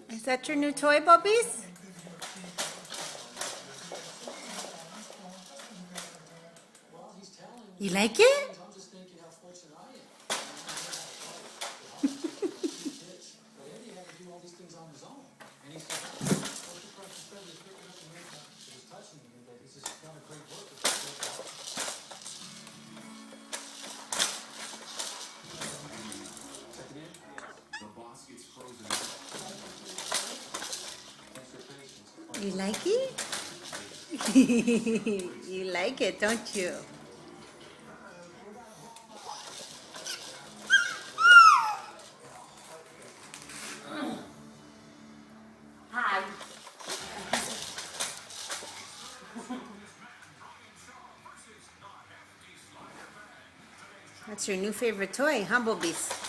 Is that your new toy, Bubbies? You like it? You like it? You like it, don't you? Hi. That's your new favorite toy, Humblebees.